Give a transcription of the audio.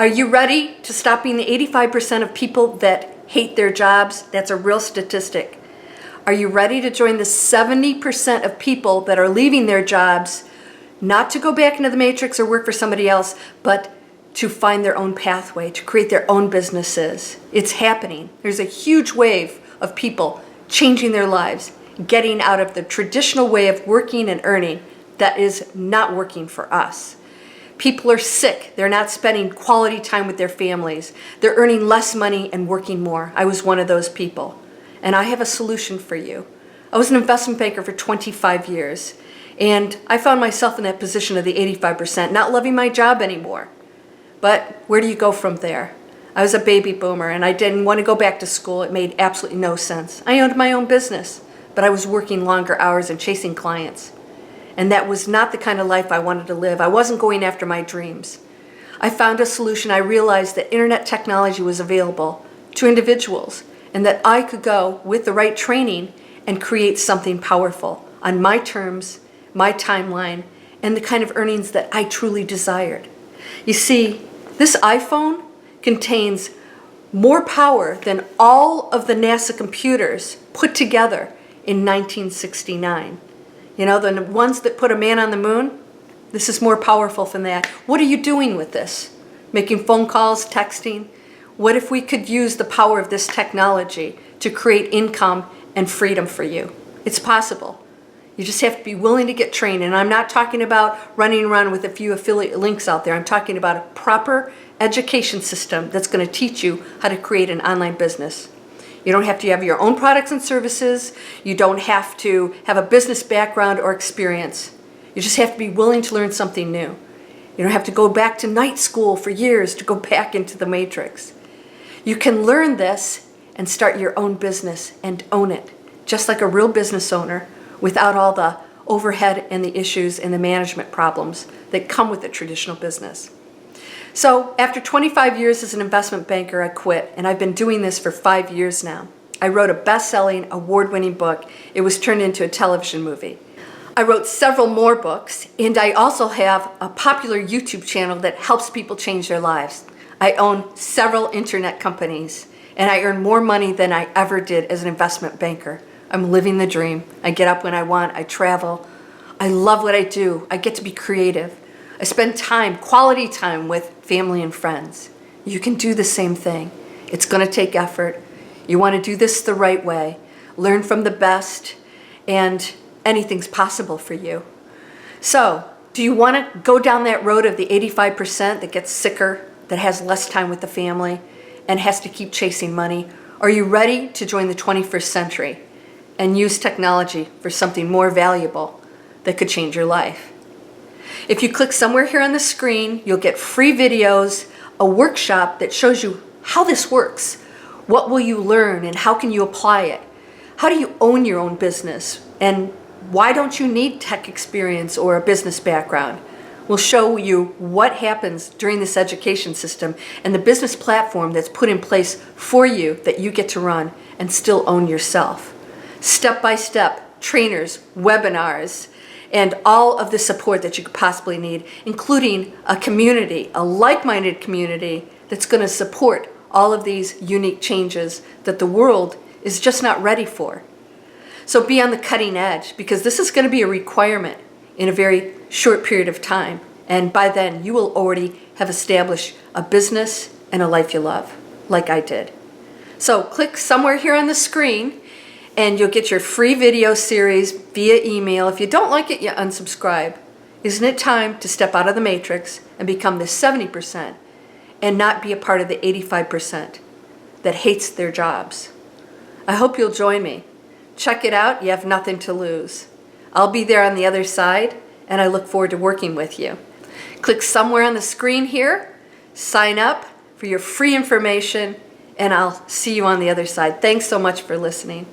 Are you ready to stop being the 85% of people that hate their jobs? That's a real statistic. Are you ready to join the 70% of people that are leaving their jobs, not to go back into the matrix or work for somebody else, but to find their own pathway, to create their own businesses? It's happening. There's a huge wave of people changing their lives, getting out of the traditional way of working and earning that is not working for us. People are sick. They're not spending quality time with their families. They're earning less money and working more. I was one of those people. And I have a solution for you. I was an investment banker for 25 years. And I found myself in that position of the 85%, not loving my job anymore. But where do you go from there? I was a baby boomer and I didn't want to go back to school. It made absolutely no sense. I owned my own business, but I was working longer hours and chasing clients. And that was not the kind of life I wanted to live. I wasn't going after my dreams. I found a solution. I realized that internet technology was available to individuals and that I could go with the right training and create something powerful on my terms, my timeline, and the kind of earnings that I truly desired. You see, this iPhone contains more power than all of the NASA computers put together in 1969. You know, the ones that put a man on the moon, this is more powerful than that. What are you doing with this? Making phone calls, texting? What if we could use the power of this technology to create income and freedom for you? It's possible. You just have to be willing to get trained. And I'm not talking about running around with a few affiliate links out there. I'm talking about a proper education system that's going to teach you how to create an online business. You don't have to have your own products and services. You don't have to have a business background or experience. You just have to be willing to learn something new. You don't have to go back to night school for years to go back into the matrix. You can learn this and start your own business and own it, just like a real business owner, without all the overhead and the issues and the management problems that come with a traditional business. So after 25 years as an investment banker, I quit, and I've been doing this for 5 years now. I wrote a best-selling, award-winning book. It was turned into a television movie. I wrote several more books, and I also have a popular YouTube channel that helps people change their lives. I own several internet companies, and I earn more money than I ever did as an investment banker. I'm living the dream. I get up when I want. I travel. I love what I do. I get to be creative. I spend time, quality time with family and friends. You can do the same thing. It's going to take effort. You want to do this the right way. Learn from the best, and anything's possible for you. So, do you want to go down that road of the 85% that gets sicker, that has less time with the family, and has to keep chasing money? Are you ready to join the 21st century and use technology for something more valuable that could change your life? If you click somewhere here on the screen, you'll get free videos, a workshop that shows you how this works. What will you learn and how can you apply it? How do you own your own business? And why don't you need tech experience or a business background? We'll show you what happens during this education system and the business platform that's put in place for you that you get to run and still own yourself. Step-by-step trainers, webinars, and all of the support that you could possibly need, including a community, a like-minded community that's going to support all of these unique changes that the world is just not ready for. So be on the cutting edge, because this is going to be a requirement in a very short period of time. And by then, you will already have established a business and a life you love, like I did. So click somewhere here on the screen, and you'll get your free video series via email. If you don't like it, you unsubscribe. Isn't it time to step out of the matrix and become the 70% and not be a part of the 85% that hates their jobs? I hope you'll join me. Check it out. You have nothing to lose. I'll be there on the other side, and I look forward to working with you. Click somewhere on the screen here, sign up for your free information, and I'll see you on the other side. Thanks so much for listening.